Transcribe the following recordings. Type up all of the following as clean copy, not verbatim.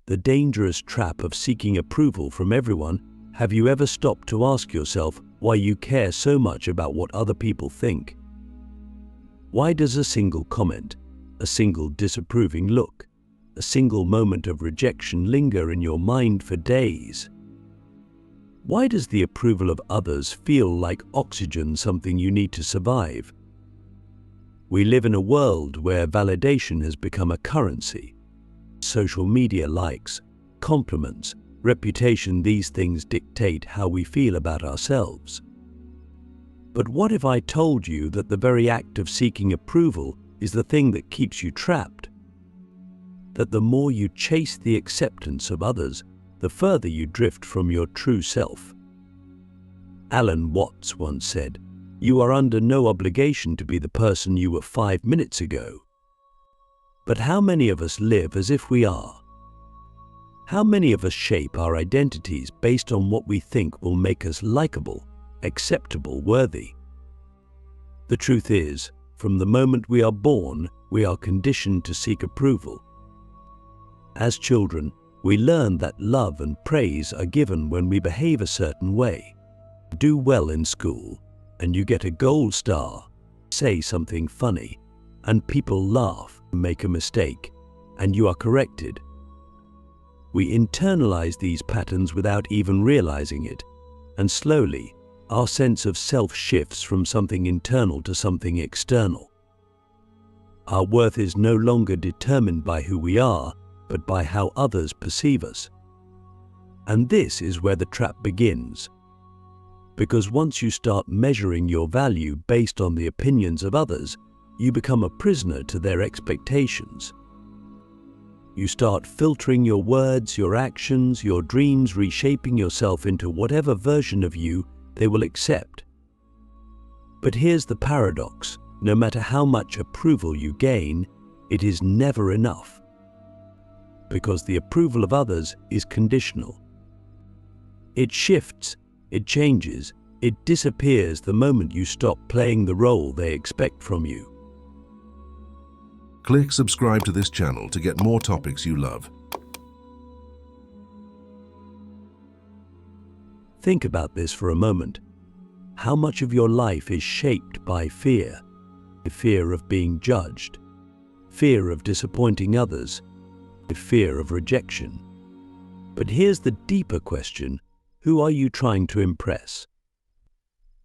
the dangerous trap of seeking approval from everyone. Have you ever stopped to ask yourself why you care so much about what other people think? Why does a single comment, a single disapproving look, a single moment of rejection linger in your mind for days? Why does the approval of others feel like oxygen, something you need to survive? We live in a world where validation has become a currency. Social media likes, compliments, reputation, these things dictate how we feel about ourselves. But what if I told you that the very act of seeking approval is the thing that keeps you trapped? That the more you chase the acceptance of others, the further you drift from your true self. Alan Watts once said, "You are under no obligation to be the person you were 5 minutes ago." But how many of us live as if we are? How many of us shape our identities based on what we think will make us likable, acceptable, worthy? The truth is, from the moment we are born, we are conditioned to seek approval. As children, we learn that love and praise are given when we behave a certain way. Do well in school, and you get a gold star. Say something funny, and people laugh. Make a mistake, and you are corrected. We internalize these patterns without even realizing it, and slowly, our sense of self shifts from something internal to something external. Our worth is no longer determined by who we are, but by how others perceive us. And this is where the trap begins. Because once you start measuring your value based on the opinions of others, you become a prisoner to their expectations. You start filtering your words, your actions, your dreams, reshaping yourself into whatever version of you they will accept. But here's the paradox: no matter how much approval you gain, it is never enough. Because the approval of others is conditional. It shifts, it changes, it disappears the moment you stop playing the role they expect from you. Click subscribe to this channel to get more topics you love. Think about this for a moment. How much of your life is shaped by fear? Fear of being judged, fear of disappointing others, fear of rejection. But here's the deeper question: who are you trying to impress?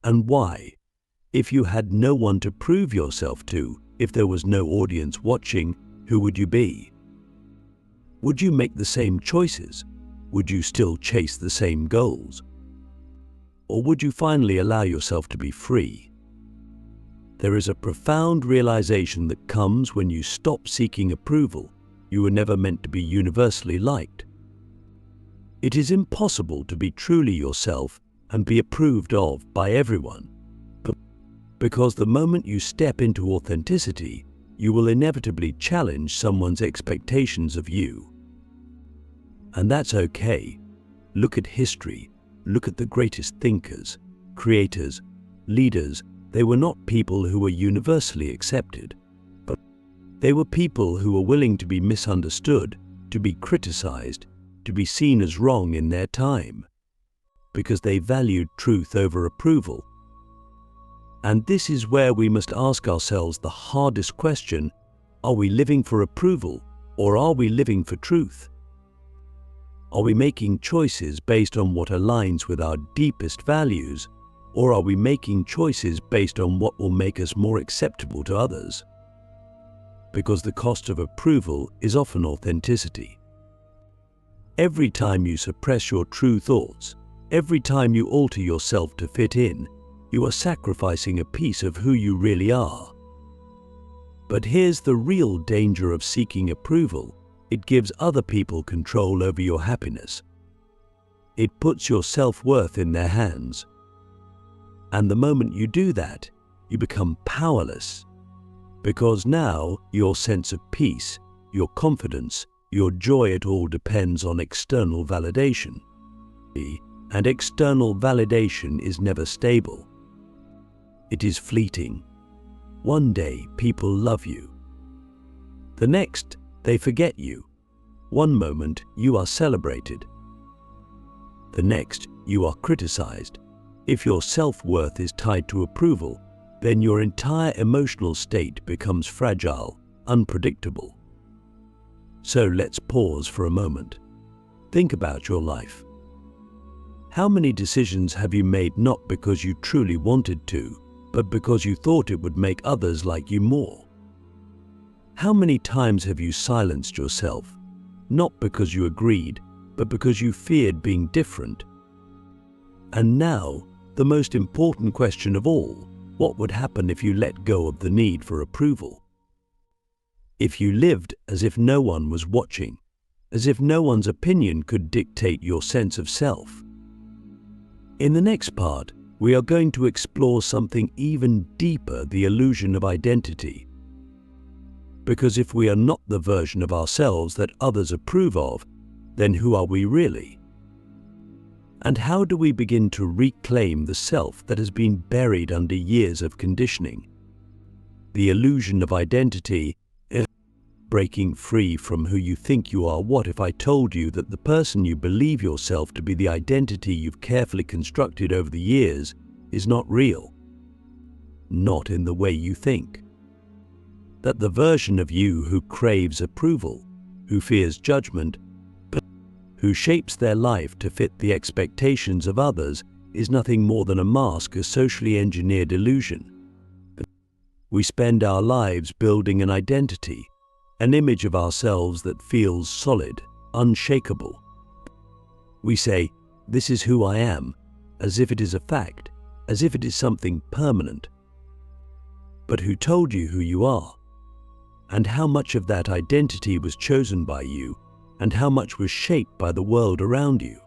And why? If you had no one to prove yourself to, if there was no audience watching, who would you be? Would you make the same choices? Would you still chase the same goals? Or would you finally allow yourself to be free? There is a profound realization that comes when you stop seeking approval. You were never meant to be universally liked. It is impossible to be truly yourself and be approved of by everyone. Because the moment you step into authenticity, you will inevitably challenge someone's expectations of you. And that's okay. Look at history. Look at the greatest thinkers, creators, leaders. They were not people who were universally accepted, but they were people who were willing to be misunderstood, to be criticized, to be seen as wrong in their time, because they valued truth over approval. And this is where we must ask ourselves the hardest question: are we living for approval, or are we living for truth? Are we making choices based on what aligns with our deepest values, or are we making choices based on what will make us more acceptable to others? Because the cost of approval is often authenticity. Every time you suppress your true thoughts, every time you alter yourself to fit in, you are sacrificing a piece of who you really are. But here's the real danger of seeking approval: it gives other people control over your happiness. It puts your self-worth in their hands. And the moment you do that, you become powerless. Because now your sense of peace, your confidence, your joy, it all depends on external validation. And external validation is never stable. It is fleeting. One day people love you. The next, they forget you. One moment you are celebrated. The next you are criticized. If your self-worth is tied to approval, then your entire emotional state becomes fragile, unpredictable. So let's pause for a moment. Think about your life. How many decisions have you made not because you truly wanted to, but because you thought it would make others like you more? How many times have you silenced yourself, not because you agreed, but because you feared being different? And now, the most important question of all, what would happen if you let go of the need for approval? If you lived as if no one was watching, as if no one's opinion could dictate your sense of self? In the next part, we are going to explore something even deeper, the illusion of identity. Because if we are not the version of ourselves that others approve of, then who are we really? And how do we begin to reclaim the self that has been buried under years of conditioning? The illusion of identity is breaking free from who you think you are. What if I told you that the person you believe yourself to be, the identity you've carefully constructed over the years, is not real? Not in the way you think. That the version of you who craves approval, who fears judgment, who shapes their life to fit the expectations of others, is nothing more than a mask, a socially engineered illusion. We spend our lives building an identity, an image of ourselves that feels solid, unshakable. We say, "This is who I am," as if it is a fact, as if it is something permanent. But who told you who you are? And how much of that identity was chosen by you, and how much was shaped by the world around you?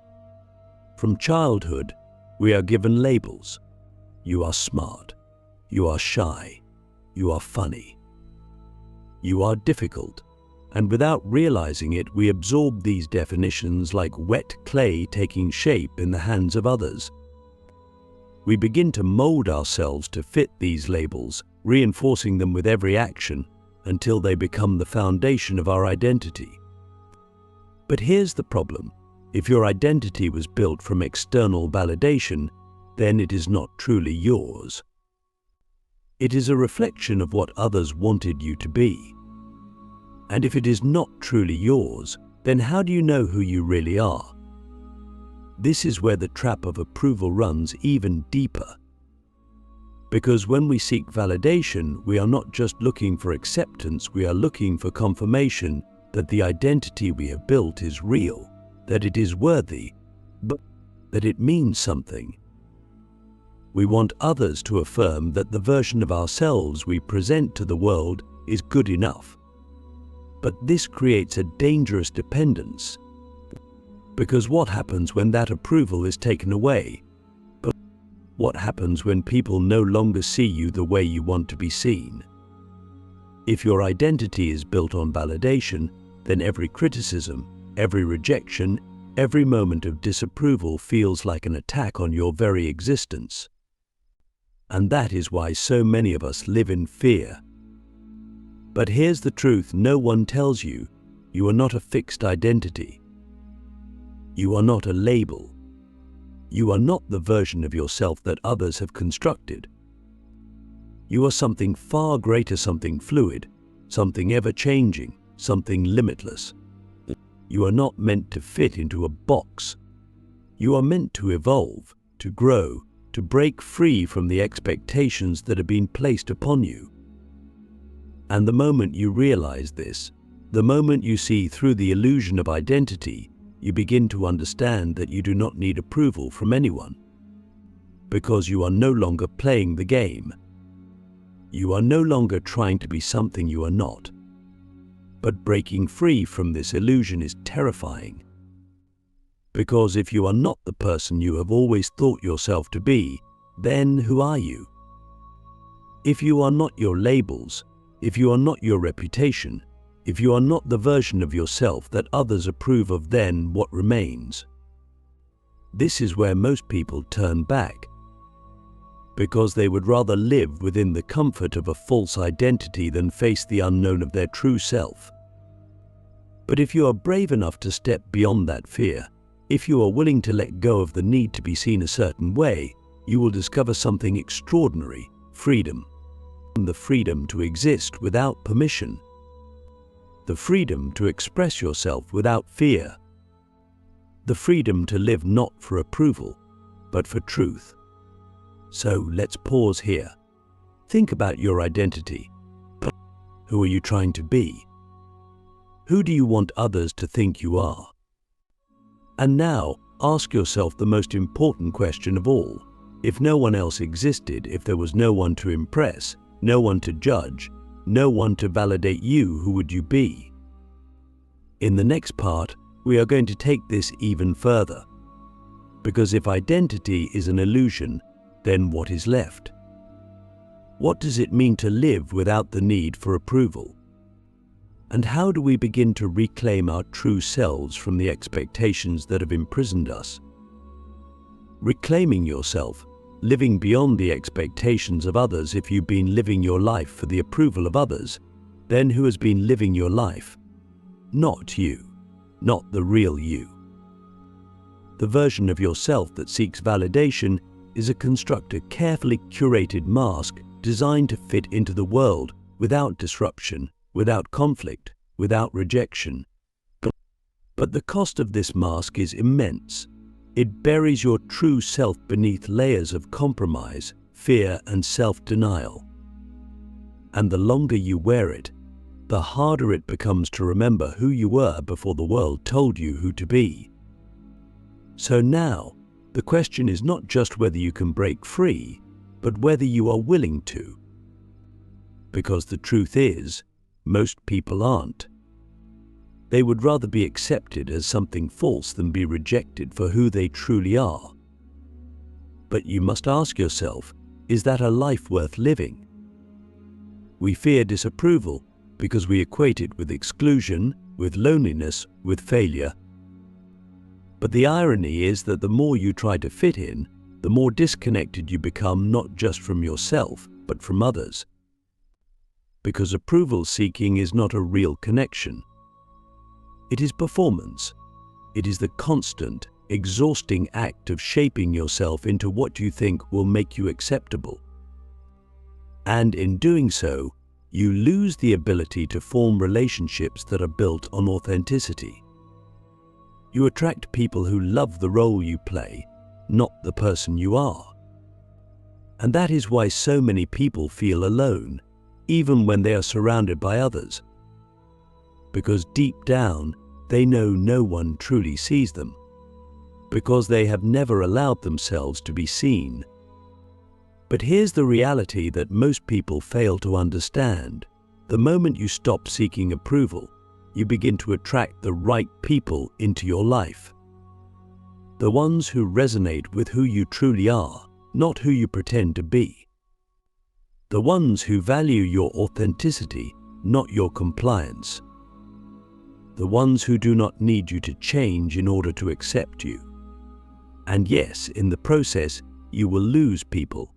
From childhood, we are given labels. You are smart. You are shy. You are funny. You are difficult. And without realizing it, we absorb these definitions like wet clay taking shape in the hands of others. We begin to mold ourselves to fit these labels, reinforcing them with every action until they become the foundation of our identity. But here's the problem. If your identity was built from external validation, then it is not truly yours. It is a reflection of what others wanted you to be. And if it is not truly yours, then how do you know who you really are? This is where the trap of approval runs even deeper. Because when we seek validation, we are not just looking for acceptance, we are looking for confirmation that the identity we have built is real, that it is worthy, but that it means something. We want others to affirm that the version of ourselves we present to the world is good enough. But this creates a dangerous dependence. Because what happens when that approval is taken away? But what happens when people no longer see you the way you want to be seen? If your identity is built on validation, then every criticism, every rejection, every moment of disapproval feels like an attack on your very existence. And that is why so many of us live in fear. But here's the truth no one tells you. You are not a fixed identity. You are not a label. You are not the version of yourself that others have constructed. You are something far greater, something fluid, something ever-changing, something limitless. You are not meant to fit into a box. You are meant to evolve, to grow, to break free from the expectations that have been placed upon you. And the moment you realize this, the moment you see through the illusion of identity, you begin to understand that you do not need approval from anyone. Because you are no longer playing the game. You are no longer trying to be something you are not. But breaking free from this illusion is terrifying. Because if you are not the person you have always thought yourself to be, then who are you? If you are not your labels, if you are not your reputation, if you are not the version of yourself that others approve of, then what remains? This is where most people turn back, because they would rather live within the comfort of a false identity than face the unknown of their true self. But if you are brave enough to step beyond that fear, if you are willing to let go of the need to be seen a certain way, you will discover something extraordinary: freedom. The freedom to exist without permission. The freedom to express yourself without fear. The freedom to live not for approval, but for truth. So let's pause here. Think about your identity. Who are you trying to be? Who do you want others to think you are? And now, ask yourself the most important question of all. If no one else existed, if there was no one to impress, no one to judge, no one to validate you, who would you be? In the next part, we are going to take this even further. Because if identity is an illusion, then what is left? What does it mean to live without the need for approval? And how do we begin to reclaim our true selves from the expectations that have imprisoned us? Reclaiming yourself, living beyond the expectations of others. If you've been living your life for the approval of others, then who has been living your life? Not you, not the real you. The version of yourself that seeks validation is a constructed, carefully curated mask designed to fit into the world without disruption, without conflict, without rejection. But the cost of this mask is immense. It buries your true self beneath layers of compromise, fear, and self-denial. And the longer you wear it, the harder it becomes to remember who you were before the world told you who to be. So now, the question is not just whether you can break free, but whether you are willing to. Because the truth is, most people aren't. They would rather be accepted as something false than be rejected for who they truly are. But you must ask yourself, is that a life worth living? We fear disapproval because we equate it with exclusion, with loneliness, with failure. But the irony is that the more you try to fit in, the more disconnected you become, not just from yourself, but from others. Because approval seeking is not a real connection. It is performance. It is the constant, exhausting act of shaping yourself into what you think will make you acceptable. And in doing so, you lose the ability to form relationships that are built on authenticity. You attract people who love the role you play, not the person you are. And that is why so many people feel alone, even when they are surrounded by others. Because deep down, they know no one truly sees them. Because they have never allowed themselves to be seen. But here's the reality that most people fail to understand. The moment you stop seeking approval, you begin to attract the right people into your life. The ones who resonate with who you truly are, not who you pretend to be. The ones who value your authenticity, not your compliance. The ones who do not need you to change in order to accept you. And yes, in the process, you will lose people.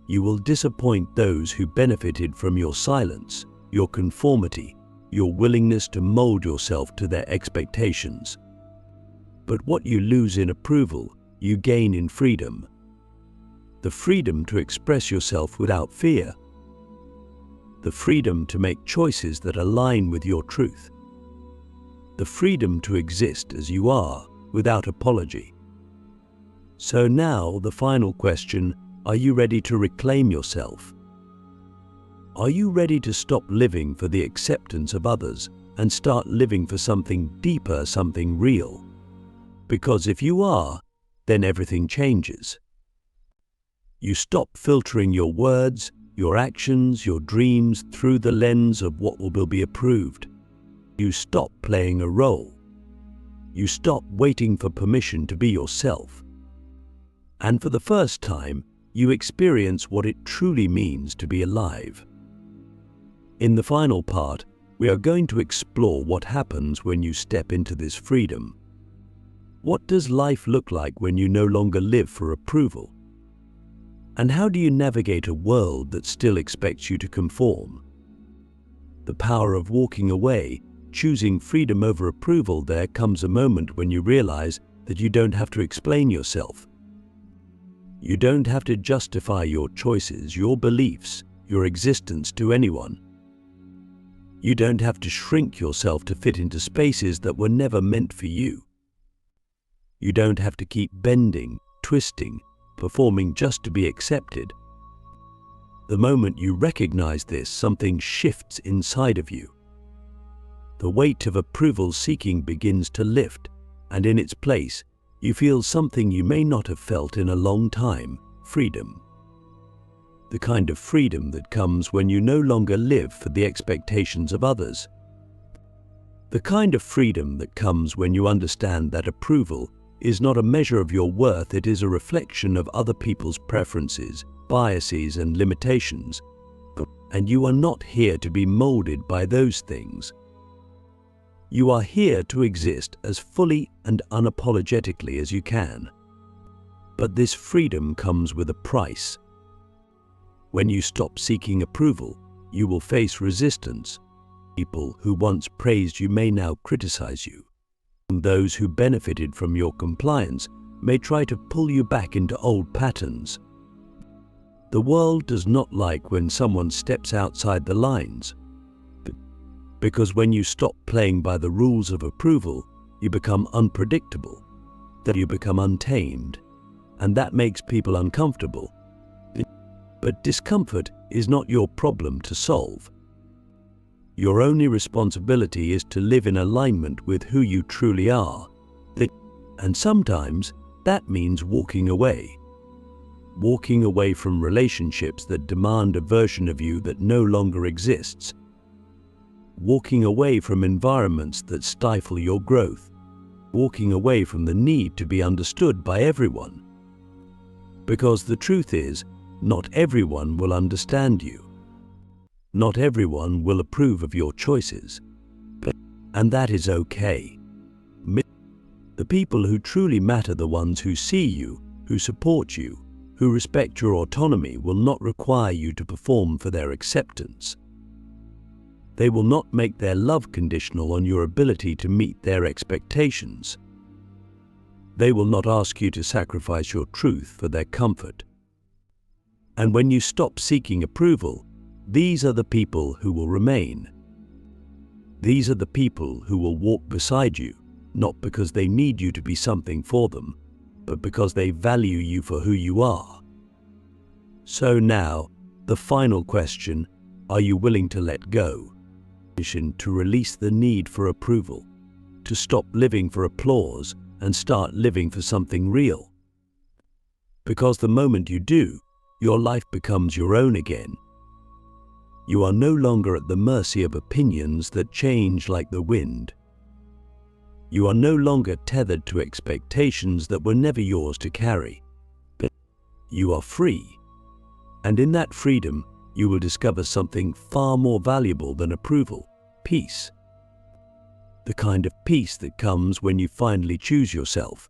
You will disappoint those who benefited from your silence, your conformity, your willingness to mold yourself to their expectations. But what you lose in approval, you gain in freedom. The freedom to express yourself without fear. The freedom to make choices that align with your truth. The freedom to exist as you are, without apology. So now, the final question, are you ready to reclaim yourself? Are you ready to stop living for the acceptance of others and start living for something deeper, something real? Because if you are, then everything changes. You stop filtering your words, your actions, your dreams through the lens of what will be approved. You stop playing a role. You stop waiting for permission to be yourself. And for the first time, you experience what it truly means to be alive. In the final part, we are going to explore what happens when you step into this freedom. What does life look like when you no longer live for approval? And how do you navigate a world that still expects you to conform? The power of walking away, choosing freedom over approval, there comes a moment when you realize that you don't have to explain yourself. You don't have to justify your choices, your beliefs, your existence to anyone. You don't have to shrink yourself to fit into spaces that were never meant for you. You don't have to keep bending, twisting, performing just to be accepted. The moment you recognize this, something shifts inside of you. The weight of approval seeking begins to lift, and in its place, you feel something you may not have felt in a long time: freedom. The kind of freedom that comes when you no longer live for the expectations of others. The kind of freedom that comes when you understand that approval is not a measure of your worth, it is a reflection of other people's preferences, biases, and limitations, and you are not here to be molded by those things. You are here to exist as fully and unapologetically as you can. But this freedom comes with a price. When you stop seeking approval, you will face resistance. People who once praised you may now criticize you. And those who benefited from your compliance may try to pull you back into old patterns. The world does not like when someone steps outside the lines. Because when you stop playing by the rules of approval, you become unpredictable, that you become untamed, and that makes people uncomfortable. But discomfort is not your problem to solve. Your only responsibility is to live in alignment with who you truly are. And sometimes that means walking away. Walking away from relationships that demand a version of you that no longer exists. Walking away from environments that stifle your growth. Walking away from the need to be understood by everyone. Because the truth is, not everyone will understand you. Not everyone will approve of your choices. And that is okay. The people who truly matter, the ones who see you, who support you, who respect your autonomy, will not require you to perform for their acceptance. They will not make their love conditional on your ability to meet their expectations. They will not ask you to sacrifice your truth for their comfort. And when you stop seeking approval, these are the people who will remain. These are the people who will walk beside you, not because they need you to be something for them, but because they value you for who you are. So now, the final question: are you willing to let go? To release the need for approval, to stop living for applause and start living for something real. Because the moment you do, your life becomes your own again. You are no longer at the mercy of opinions that change like the wind. You are no longer tethered to expectations that were never yours to carry. You are free. And in that freedom, you will discover something far more valuable than approval: peace. The kind of peace that comes when you finally choose yourself.